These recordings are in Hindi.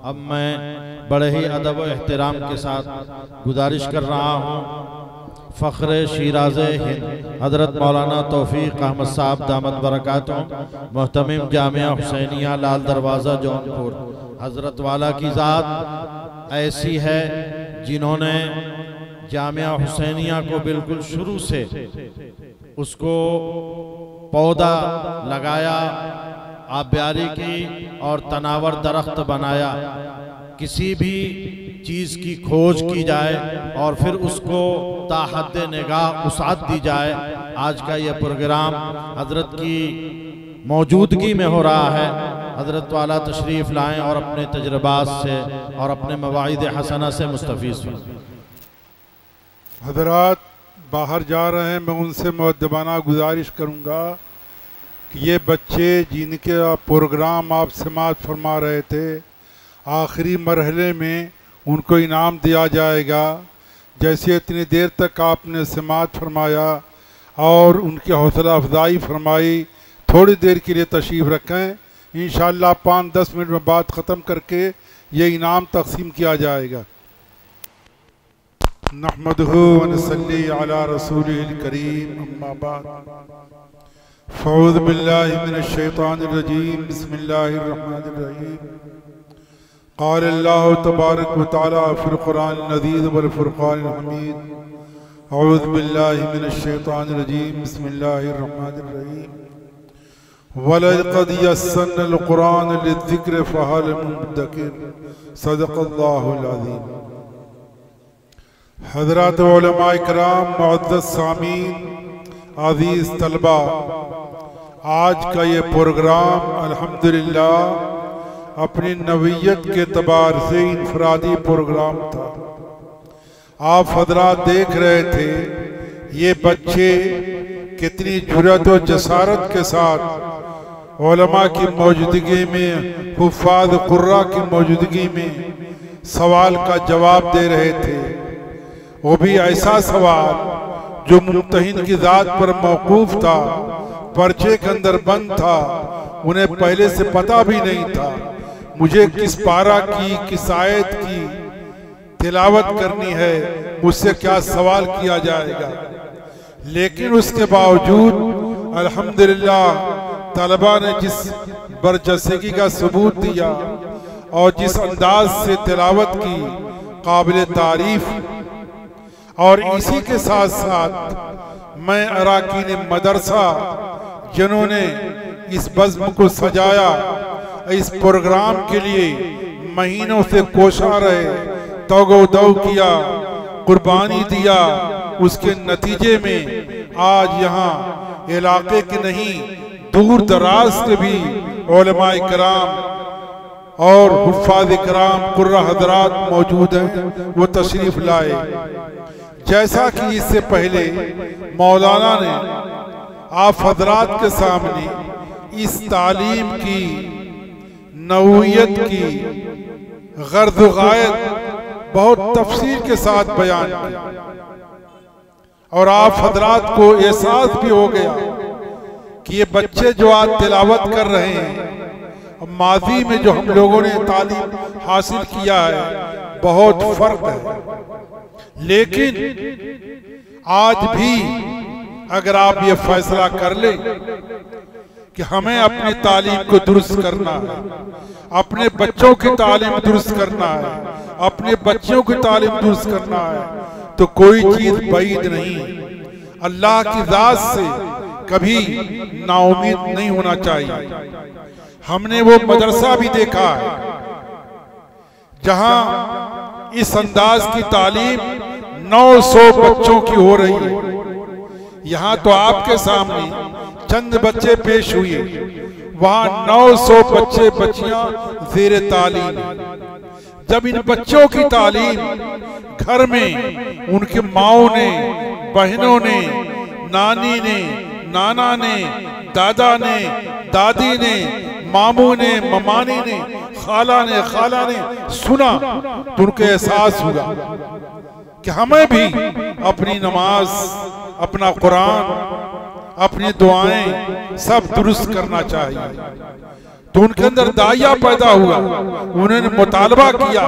अब मैं बड़े ही अदब व एहतराम के साथ गुजारिश कर रहा हूँ फ़ख्र शिराज़े हिंद हज़रत मौलाना तौफ़ीक़ अहमद साहब दामत बरकातुहू मोहतमिम जामिया हुसैनिया लाल दरवाज़ा जौनपुर हज़रत वाला की ज़ात ऐसी है जिन्होंने जामिया हुसैनिया को बिल्कुल शुरू से उसको पौधा लगाया, आबियारी की और तनावर दरख्त बनाया। किसी भी चीज़ की खोज की जाए और फिर उसको ताहद निगाह उसात दी जाए। आज का ये प्रोग्राम हजरत की मौजूदगी में हो रहा है। हजरत वाला तशरीफ़ लाएं और अपने तजर्बात से और अपने मवाइद हसना से मुस्तफ़ीज़ हों। हजरात बाहर जा रहे हैं, मैं उनसे मुअद्दबाना गुजारिश करूँगा कि ये बच्चे जिनके प्रोग्राम आप समाअत फरमा रहे थे, आखिरी मरहले में उनको इनाम दिया जाएगा। जैसे इतनी देर तक आपने समाअत फरमाया और उनकी हौसला अफजाई फरमाई, थोड़ी देर के लिए तशरीफ़ रखें। इंशाअल्लाह 5-10 मिनट में बात ख़त्म करके ये इनाम तकसीम किया जाएगा। नहमदुहु व नसल्ली अला रसूलिल करीम, अम्मा बाद, फ़ऊज़ु बिल्लाहि मिनश शैतानिर रजीम, बिस्मिल्लाहिर रहमानिर रहीम। क़ाल अल्लाहु तबारक व तआला फ़िल क़ुरआनिल अज़ीज़ वल फ़ुरक़ानिल हमीद, अऊज़ु बिल्लाहि मिनश शैतानिर रजीम, बिस्मिल्लाहिर रहमानिर रहीम। वलक़द यस्सरनल क़ुरआन लिज़्ज़िक्रि फ़हल मिन मुद्दकिर, सदक़ल्लाहुल अज़ीम। हज़रात उलमाए किराम, मुअज़्ज़ज़ सामीन, अज़ीज़ तलबा, आज का ये प्रोग्राम अल्हम्दुलिल्लाह अपनी नवीयत के एतबार से इनफरादी प्रोग्राम था। आप हज़रात देख रहे थे ये बच्चे कितनी जुर्रत और जसारत के साथ उलमा की मौजूदगी में, हुफ़ाज़ क़ुर्रा की मौजूदगी में सवाल का जवाब दे रहे थे। वो भी ऐसा सवाल जो मुम्तहिन की ज़ात पर मौकूफ़ था, पर्चे के अंदर बंद था, उन्हें पहले से पता भी नहीं था मुझे किस पारा की, किस आयत की तिलावत करनी है, मुझसे क्या सवाल किया जाएगा। लेकिन उसके बावजूद अल्हम्दुलिल्लाह तलबा ने जिस बरजस्तगी का सबूत दिया और जिस अंदाज से तिलावत की, काबिल तारीफ। और इसी के साथ साथ मैं अराकीन मदरसा जिन्होंने इस बज़्म को सजाया, इस प्रोग्राम के लिए महीनों से कोशा रहे, तौगो-दौ किया, कुर्बानी दिया, उसके नतीजे में आज यहाँ इलाके के नहीं दूर दराज के भी उलमाए किराम और हुफ़ाज़ किराम कुर्रा हज़रात मौजूद हैं, वो तशरीफ़ लाए। जैसा कि इससे पहले मौलाना ने आप हज़रात के सामने इस तालीम की नौइयत की गर्ज़ गायत बहुत तफसील के साथ बयान की और आप हज़रात को एहसास भी हो गया कि ये बच्चे जो आज तिलावत कर रहे हैं, माजी में जो हम लोगों ने तालीम हासिल किया है बहुत फर्क है। लेकिन आज भी अगर आप ये फैसला कर ले कि हमें अपनी तालीम को दुरुस्त करना है, अपने बच्चों की तालीम दुरुस्त करना है, अपने बच्चों की तालीम दुरुस्त करना है, तो कोई चीज बईद नहीं। अल्लाह की जात से कभी नाउमीद नहीं होना चाहिए। हमने वो मदरसा भी देखा है जहां इस अंदाज की तालीम 900 बच्चों की हो रही है। यहाँ तो आपके सामने चंद बच्चे पेश हुए, वहां 900 बच्चे बच्चियां ज़ेरे तालीम। जब इन बच्चों की तालीम घर में उनकी माओ ने, बहनों ने, नानी ने, नाना ने, दादा ने, दादी ने, मामू ने, ममानी ने, खाला ने सुना तो उनको एहसास हुआ कि हमें भी अपनी नमाज, अपना कुरान, अपनी दुआएं सब दुरुस्त करना चाहिए। तो उनके अंदर दाइया पैदा हुआ। उन्होंने मुतालबा किया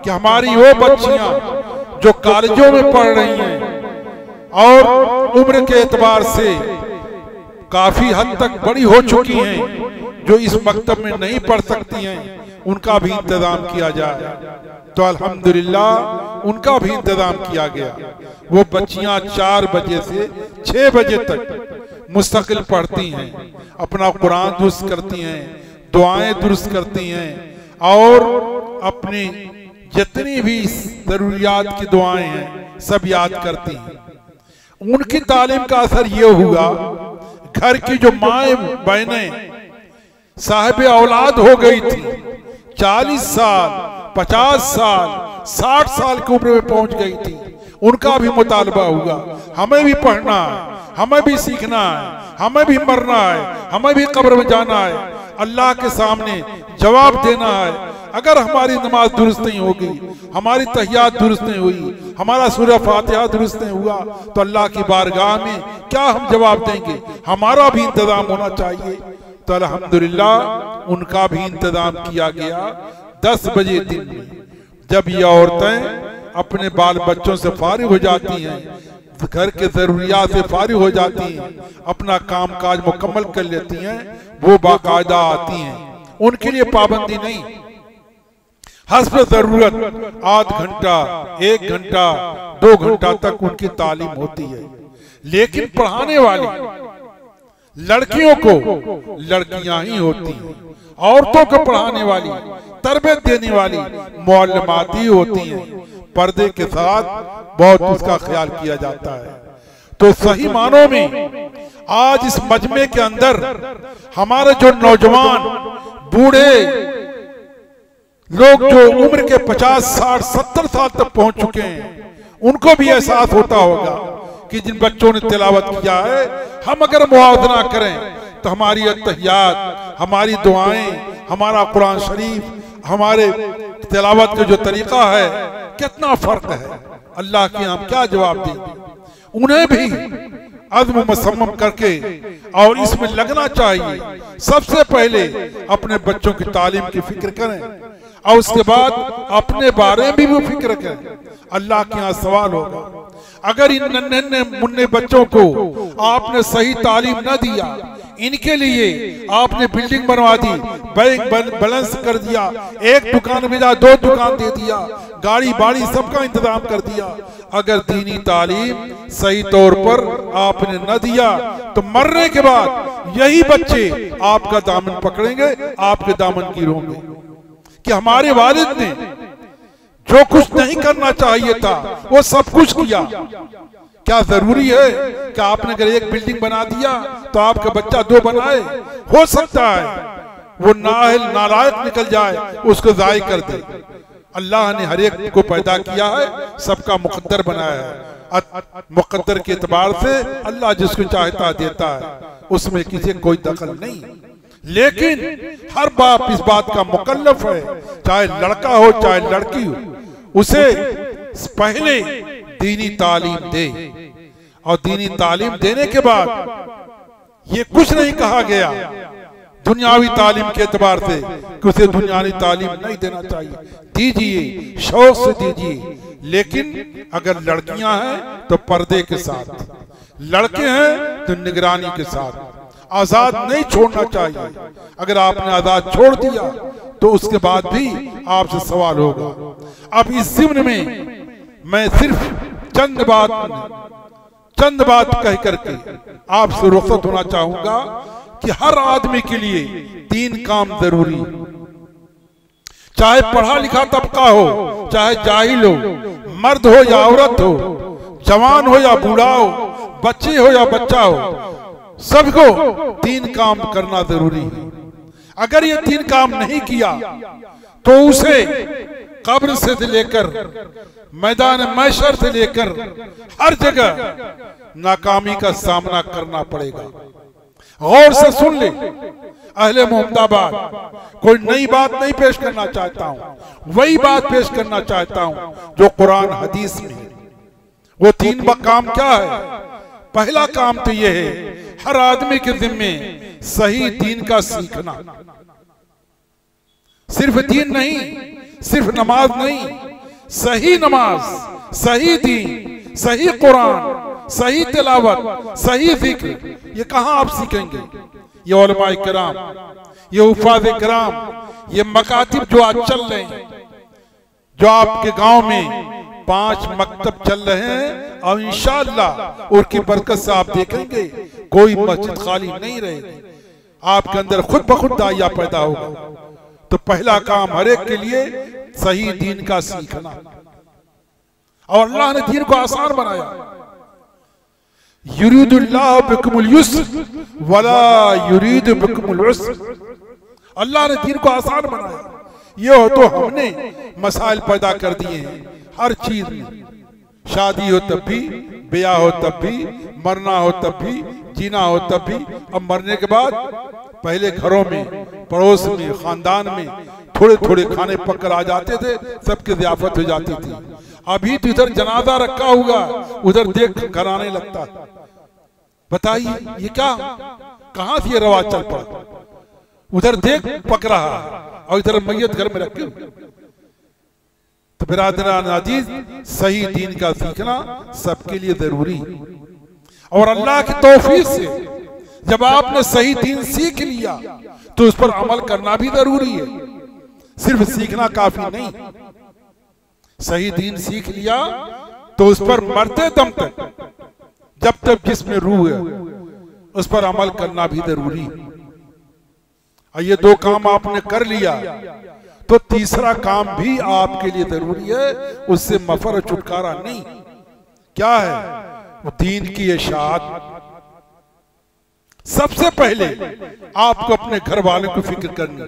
कि हमारी वो बच्चियां जो कॉलेजों में पढ़ रही हैं और उम्र के एतबार से काफी हद तक बड़ी हो चुकी हैं, जो इस मकतब में नहीं पढ़ सकती हैं, उनका भी इंतजाम किया जाए। तो अल्हम्दुलिल्लाह उनका भी इंतजाम किया गया। वो बच्चियां 4 बजे से 6 बजे तक मुस्तकिल पढ़ती हैं, अपना कुरान दुरुस्त करती हैं, दुआएं दुरुस्त करती हैं और अपनी जितनी भी जरूरियात की दुआएं हैं सब याद करती हैं। उनकी तालीम का असर ये हुआ, घर की जो माएँ बहनें साहिब औलाद हो गई थी, 40 साल 50 साल 60 साल की उम्र में पहुंच गई थी, उनका भी मुतालबा हुआ, हमें भी पढ़ना है, हमें भी सीखना है, हमें भी मरना है, हमें भी कब्र में जाना है, अल्लाह के सामने जवाब देना है। अगर हमारी नमाज दुरुस्त नहीं होगी, हमारी तहियात दुरुस्त नहीं हुई, हमारा सूरह फातिहा दुरुस्त नहीं हुआ, तो अल्लाह की बारगाह में क्या हम जवाब देंगे? हमारा भी इंतजाम होना चाहिए। तो अल्हम्दुलिल्लाह उनका भी इंतजाम किया गया। 10 बजे दिन में जब ये औरतें अपने बाल बच्चों से फारिग हो जाती हैं, घर के जरूरियात से फारिग हो जाती हैं, अपना काम काज मुकम्मल कर लेती हैं, वो बाकायदा आती हैं। उनके लिए पाबंदी नहीं, हस्ब जरूरत आध घंटा 1 घंटा 2 घंटा तक उनकी तालीम होती है। लेकिन पढ़ाने वाली लड़कियों को लड़कियां ही होती हैं, औरतों को पढ़ाने वाली तरबियत देने वाली मुअल्लिमात ही होती हैं। पर्दे के साथ बहुत उसका ख्याल किया जाता है। तो सही मानों में आज इस मजमे के अंदर हमारे जो नौजवान बूढ़े लोग जो उम्र के 50 60 70 साल तक पहुंच चुके हैं, उनको भी एहसास होता होगा कि जिन बच्चों ने तिलावत किया है, हम अगर मुआवजा करें तो हमारी अत्तहियात, हमारी दुआएं, हमारा कुरान शरीफ, हमारे तिलावत का जो तरीका है, कितना फर्क है। अल्लाह के हम क्या जवाब देंगे? उन्हें भी अज़्म मुसम्मम करके और इसमें लगना चाहिए। सबसे पहले अपने बच्चों की तालीम की फिक्र करें और उसके बाद अपने बारे में भी वो फिक्र करें। अल्लाह के यहाँ सवाल होगा। अगर इन नन्हे मुन्ने बच्चों को आपने सही तालीम न दिया, इनके लिए आपने बिल्डिंग बनवा दी, बैंक बैलेंस कर दिया, 1 दुकान भेजा 2 दुकान दे दिया, गाड़ी बाड़ी सबका इंतजाम कर दिया, अगर दीनी तालीम सही तौर पर आपने न दिया तो मरने के बाद यही बच्चे आपका दामन पकड़ेंगे, आपके दामन गिरोगे कि हमारे वालिद ने जो कुछ नहीं करना चाहिए था वो सब कुछ किया। क्या जरूरी है कि आपने अगर 1 बिल्डिंग बना दिया तो आपका बच्चा 2 बनाए? हो सकता है वो नाअहल नालायक निकल जाए, उसको ज़ाय कर दे। अल्लाह ने हर एक को पैदा किया है, सबका मुकद्दर बनाया है। मुकद्दर के एतबार से अल्लाह जिसको चाहता देता है, उसमें किसी कोई दखल नहीं। लेकिन हर बाप इस बात का मुकल्लफ है, चाहे लड़का हो चाहे लड़की हो, उसे पहले दीनी तालीम दे। और दीनी तालीम देने के बाद ये कुछ नहीं कहा गया दुनियावी तालीम के एतबार से कि उसे दुनियावी तालीम नहीं देना चाहिए, दीजिए, शौक से दीजिए। लेकिन अगर लड़कियां हैं तो पर्दे के साथ, लड़के हैं तो निगरानी के साथ। आजाद नहीं छोड़ना चाहिए। अगर आपने आजाद छोड़ दिया तो उसके बाद भी आपसे सवाल होगा। अब इस ज़िम्न में मैं सिर्फ चंद बात कह करके आपसे रुखसत होना चाहूंगा कि हर आदमी के लिए 3 काम जरूरी, चाहे पढ़ा लिखा तबका हो, चाहे जाहिल हो, मर्द हो या औरत हो, जवान हो या बूढ़ा हो, बच्चे हो या बच्चा हो, सबको 3 काम करना जरूरी है। अगर ये 3 काम नहीं किया तो उसे कब्र से लेकर मैदान महशर से लेकर हर जगह नाकामी का सामना करना पड़ेगा। गौर से सुन ले अहले मोहम्मदाबाद, कोई नई बात नहीं पेश करना चाहता हूँ, वही बात पेश करना चाहता हूँ जो कुरान हदीस में है। वो 3 काम क्या है? पहला काम तो यह है, हर आदमी के जिम्मे सही दीन का सीखना। सिर्फ दीन नहीं, सिर्फ नमाज नहीं, सही नमाज, सही दीन, सही कुरान, सही तिलावत, सही जिक्र, ये कहां आप सीखेंगे? ये उलमाए किराम, ये हुफ़ाज़े किराम, ये मकातिब जो आज चल रहे हैं, जो आपके गांव में 5 मकतब चल रहे हैं, और इंशाअल्लाह उनकी बरकत से आप देखेंगे कोई मस्जिद खाली नहीं रहेगी, आपके अंदर खुद ब खुद दाइया पैदा होगा। तो पहला काम हर एक के लिए सही दीन का सीखना, और अल्लाह ने दीन को आसान बनाया। युरीदुल्लाहु बिकुमुल युस्र वला युरीदु बिकुमुल उस्र, अल्लाह ने दीन को आसान बनाया। ये हो तो हमने मसाइल पैदा कर दिए हैं हर चीज में, शादी हो तब भी, ब्याह हो तब भी, मरना हो तब भी, जीना हो तब भी। अब मरने के बाद पहले घरों में, पड़ोस में, खानदान में थोड़े थोड़े खाने पककर आ जाते थे, सबकी ज़ियाफत हो जाती थी। अभी तो इधर जनाजा रखा हुआ, उधर देख कराने लगता। बताइए ये क्या, कहां से ये रवाज चल पड़ा? उधर देख पक रहा और इधर मैयत घर में रखे। तो बिरादरान अजीज, सही दीन का सीखना सबके लिए जरूरी, और अल्लाह की तौफीक से जब आपने सही दीन सीख लिया तो उस पर अमल करना भी जरूरी है, सिर्फ सीखना काफी नहीं। सही दीन सीख लिया तो उस पर मरते दम तक, जब तक जिसमें रूह है, उस पर अमल करना भी जरूरी। और ये 2 काम आपने कर लिया तो तीसरा काम भी आपके लिए जरूरी है, उससे मफर छुटकारा नहीं। क्या है? वो दीन की इशाअत। सबसे पहले आपको अपने घर वालों की फिक्र करनी।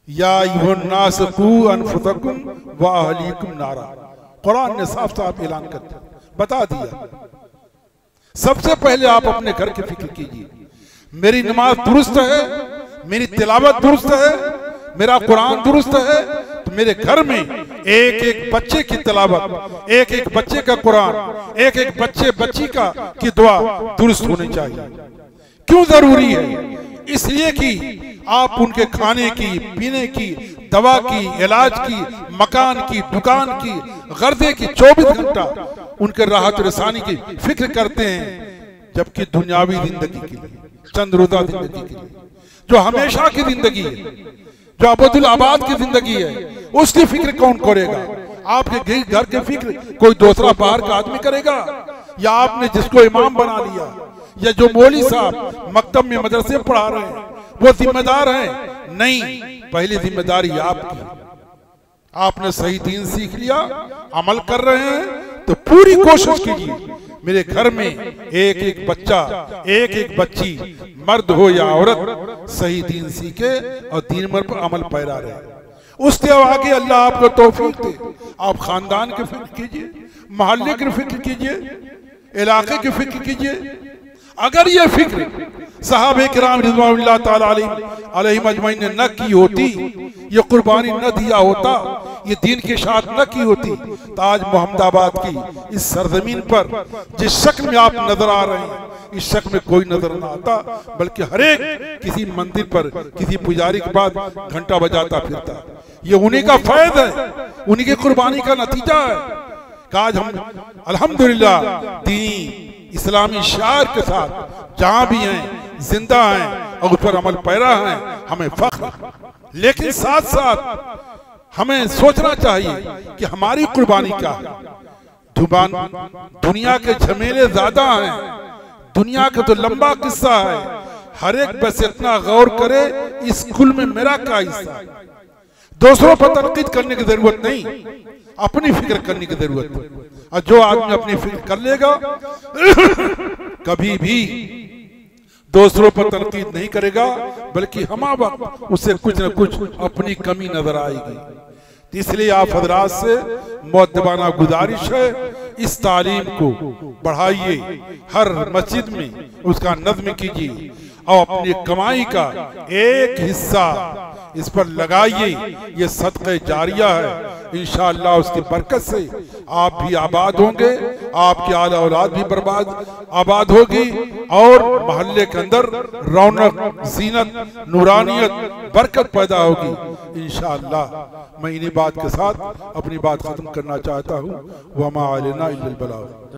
या अय्युहन्नास कू अनफुसकुम व अहलीकुम नारा, कुरान ने साफ साफ ऐलान कर बता दिया। सबसे पहले आप अपने घर की फिक्र कीजिए। मेरी नमाज दुरुस्त है, मेरी तिलावत दुरुस्त है, मेरा कुरान दुरुस्त है, तो मेरे घर में एक एक बच्चे की तिलावत, एक एक बच्चे का कुरान, एक एक बच्चे बच्ची की दुआ दुरुस्त होनी चाहिए। क्यों जरूरी है? इसलिए कि आप उनके खाने की, पीने की, दवा की, इलाज की, मकान की, दुकान की, गर्दे की 24 घंटा उनके राहत रसानी की फिक्र करते हैं, जबकि दुनियावी जिंदगी के लिए, चंद रोजा जिंदगी के लिए, जो हमेशा की जिंदगी है, जो अबदुल आबाद की जिंदगी है, उसकी फिक्र कौन करेगा? आपके घर की फिक्र कोई दूसरा बाहर का आदमी करेगा, या आपने जिसको इमाम बना लिया, या जो मौलवी साहब मकतब में मदरसे पढ़ा रहे हैं वो जिम्मेदार हैं? नहीं, पहली जिम्मेदारी आपकी। आपने सही दीन सीख लिया, अमल कर रहे हैं, तो पूरी कोशिश कीजिए मेरे घर में एक एक बच्चा, एक एक बच्ची, मर्द हो या औरत, सही दीन सीखे और दीन पर अमल पैरा रहे। उसके आगे अल्लाह आपको तौफीक दे। आप खानदान की फिक्र कीजिए, मोहल्ले की फिक्र कीजिए, इलाके की फिक्र कीजिए। अगर ये फिक्र सहाबे किराम रिज़वानुल्लाह ताला अलैहिम अजमईन ने न की होती, ये कुर्बानी न दिया होता, ये दीन के साथ न की होती, तो आज मोहम्मदाबाद की इस सरजमीन पर जिस शक्ल में आप नजर आ रहे हैं, इस शक्ल में कोई नजर न आता, बल्कि हर एक किसी मंदिर पर किसी पुजारी के बाद घंटा बजाता फिरता। ये उन्हीं का फैज़ है, उन्हीं की कुर्बानी का नतीजा है। आज हम अल्हम्दुलिल्लाह दीनी इस्लामी शार के साथ जहां भी हैं, जिंदा हैं और उस पर अमल पैरा हैं, हमें फख्र। लेकिन साथ साथ हमें सोचना चाहिए कि हमारी कुर्बानी क्या है। दुनिया के झमेले ज्यादा हैं, दुनिया का तो लंबा किस्सा है, हर एक बस इतना गौर करे इस कुल में मेरा क्या हिस्सा है। दूसरों पर तनकीद करने की जरूरत नहीं, अपनी फिक्र करने की जरूरत है। और जो आदमी अपनी फिक्र कर लेगा, कभी भी दूसरों पर तनकीद नहीं करेगा, बल्कि हम वक्त उसे कुछ न कुछ अपनी कमी नजर आएगी। इसलिए आप हजरात से मुअद्दबाना गुजारिश है, इस तालीम को बढ़ाइए, हर मस्जिद में उसका नज़्म कीजिए और अपनी कमाई का एक हिस्सा इस पर लगाइए। ये सदक़े जारिया है, इंशाअल्लाह उसकी बरकत से आप भी आबाद होंगे आपकी आला औलाद भी बर्बाद आबाद होगी और मोहल्ले के अंदर रौनक, जीनत, नूरानियत, बरकत पैदा होगी इंशाअल्लाह। मैं इन्हीं बात के साथ अपनी बात खत्म करना चाहता हूँ। वमा अलैना इल्लल बलाग।